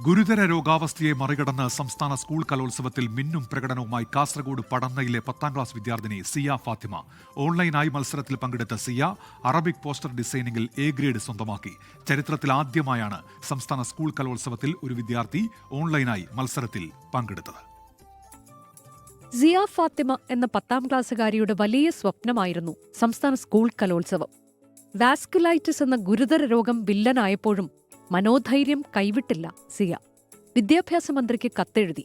ഗുരുതര രോഗാവസ്ഥയെ മറികടന്ന് സംസ്ഥാന സ്കൂൾ കലോത്സവത്തിൽ മിന്നും പ്രകടനവുമായി കാസർഗോഡ് പടന്നയിലെ 10ാം ക്ലാസ് വിദ്യാർത്ഥിനി സിയ ഫാത്തിമ. ഓൺലൈനായി മത്സരത്തിൽ പങ്കെടുത്ത സിയ അറബിക് പോസ്റ്റർ ഡിസൈനിങ്ങിൽ എ ഗ്രേഡ് സ്വന്തമാക്കി. ചരിത്രത്തിൽ ആദ്യമായാണ് സംസ്ഥാന സ്കൂൾ കലോത്സവത്തിൽ ഒരു വിദ്യാർത്ഥി ഓൺലൈനായി മത്സരത്തിൽ പങ്കെടുത്തത്. സിയ ഫാത്തിമ എന്ന 10ാം ക്ലാസ്സുകാരിയുടെ വലിയ സ്വപ്നമായിരുന്നു സംസ്ഥാന സ്കൂൾ കലോത്സവം. വാസ്കുലൈറ്റിസ് എന്ന ഗുരുതര രോഗം വില്ലനായപ്പോഴും മനോധൈര്യം കൈവിട്ടില്ല സിയ. വിദ്യാഭ്യാസ മന്ത്രിക്ക് കത്തെഴുതി,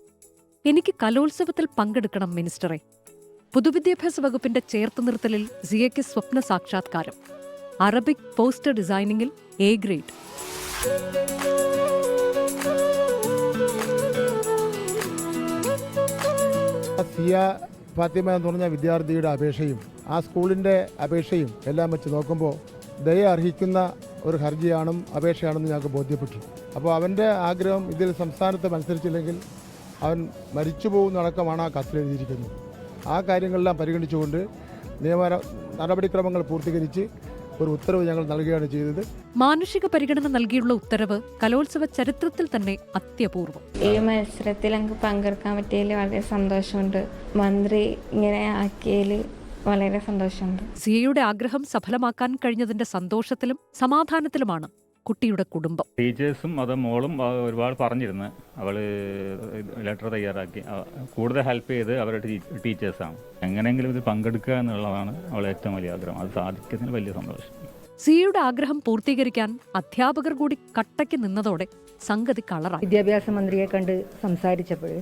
എനിക്ക് കലോത്സവത്തിൽ പങ്കെടുക്കണം മിനിസ്റ്ററെ. പൊതുവിദ്യാഭ്യാസ വകുപ്പിന്റെ ചേർത്തുനിർത്തലിൽ സിയയ്ക്ക് സ്വപ്ന സാക്ഷാത്കാരം. അറബിക് പോസ്റ്റർ ഡിസൈനിങ്ങിൽ എ ഗ്രേഡ്. സിയ ഫാത്തിമ എന്ന് പറഞ്ഞ വിദ്യാർത്ഥിയുടെ അപേക്ഷയും ആ സ്കൂളിൻ്റെ അപേക്ഷയും എല്ലാം വെച്ച് നോക്കുമ്പോൾ ദയ അർഹിക്കുന്ന ഒരു ഹർജിയാണെന്നും അപേക്ഷയാണെന്ന് ഞങ്ങൾക്ക് ബോധ്യപ്പെട്ടു. അപ്പോൾ അവൻ്റെ ആഗ്രഹം ഇതിൽ സംസ്ഥാനത്ത് മത്സരിച്ചില്ലെങ്കിൽ അവൻ മരിച്ചു പോകുന്നതടക്കമാണ് ആ കത്തിലെഴുതിയിരിക്കുന്നത്. ആ കാര്യങ്ങളെല്ലാം പരിഗണിച്ചുകൊണ്ട് നിയമ നടപടിക്രമങ്ങൾ പൂർത്തീകരിച്ച് ഒരു ഉത്തരവ് ഞങ്ങൾ നൽകുകയാണ് ചെയ്തത്. മാനുഷിക പരിഗണന നൽകിയുള്ള ഉത്തരവ് കലോത്സവ ചരിത്രത്തിൽ തന്നെ അത്യപൂർവം. ഈ മത്സരത്തിൽ ഞങ്ങൾക്ക് പങ്കെടുക്കാൻ പറ്റിയതിൽ വളരെ സന്തോഷമുണ്ട്. മന്ത്രി ഇങ്ങനെ ആക്കിയതിൽ വളരെ സന്തോഷമുണ്ട്. സിയയുടെ ആഗ്രഹം സഫലമാക്കാൻ കഴിഞ്ഞതിന്റെ സന്തോഷത്തിലും സമാധാനത്തിലുമാണ് കുട്ടിയുടെ കുടുംബം. ടീച്ചേഴ്സും അത് മോളും ഒരുപാട് പറഞ്ഞിരുന്നു. അവള് ലെറ്റർ തയ്യാറാക്കി കൂടുതൽ ഹെൽപ്പ് ചെയ്ത് അവരുടെ ടീച്ചേഴ്സാണ്. എങ്ങനെയെങ്കിലും ഇത് പങ്കെടുക്കുക എന്നുള്ളതാണ് അവളെ ഏറ്റവും വലിയ ആഗ്രഹം. അത് സാധിക്കുന്നതിന് വലിയ സന്തോഷം. സിയയുടെ ആഗ്രഹം പൂർത്തീകരിക്കാൻ അധ്യാപകർ കൂടി കട്ടയ്ക്ക് നിന്നതോടെ സംഗതി കളറായി. വിദ്യാഭ്യാസ മന്ത്രിയെ കണ്ട് സംസാരിച്ചപ്പോൾ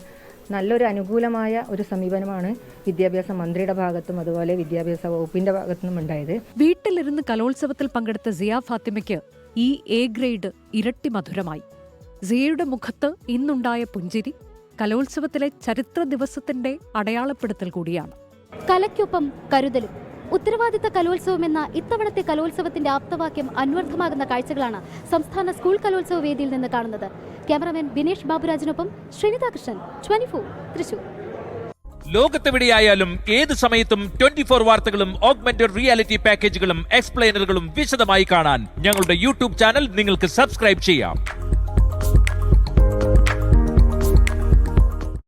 നല്ലൊരു അനുകൂലമായ ഒരു സമീപനമാണ് വിദ്യാഭ്യാസ മന്ത്രിയുടെ ഭാഗത്തും അതുപോലെ വിദ്യാഭ്യാസ വകുപ്പിന്റെ ഭാഗത്തുനിന്നും ഉണ്ടായത്. വീട്ടിലിരുന്ന് കലോത്സവത്തിൽ പങ്കെടുത്ത സിയ ഫാത്തിമയ്ക്ക് ഈ എ ഗ്രേഡ് ഇരട്ടി മധുരമായി. സിയയുടെ മുഖത്ത് ഇന്നുണ്ടായ പുഞ്ചിരി കലോത്സവത്തിലെ ചരിത്ര ദിവസത്തിന്റെ അടയാളപ്പെടുത്തൽ കൂടിയാണ്. കലയ്ക്കൊപ്പം കരുതലും. ഉത്തരവാദിത്ത കലോത്സവം എന്ന ഇത്തവണത്തെ കലോത്സവത്തിന്റെ ആപ്തവാക്യം അന്വർത്ഥമാകുന്ന കാഴ്ചകളാണ് സംസ്ഥാന സ്കൂൾ കലോത്സവ വേദിയിൽ നിന്ന് കാണുന്നത്. ക്യാമറാമാൻ ബിനേഷ് ബാബുരാജിനൊപ്പം ശ്രീനിത കൃഷ്ണൻ, 24 തൃശൂർ. ലോകത്തെവിടെയായാലും ഏത് സമയത്തും 24 വാർത്തകളും ഓഗ്മെന്റഡ് റിയാലിറ്റി പാക്കേജുകളും എക്സ്പ്ലെയിനറുകളും വിശദമായി കാണാൻ ഞങ്ങളുടെ യൂട്യൂബ് ചാനൽ നിങ്ങൾക്ക് സബ്സ്ക്രൈബ് ചെയ്യാം.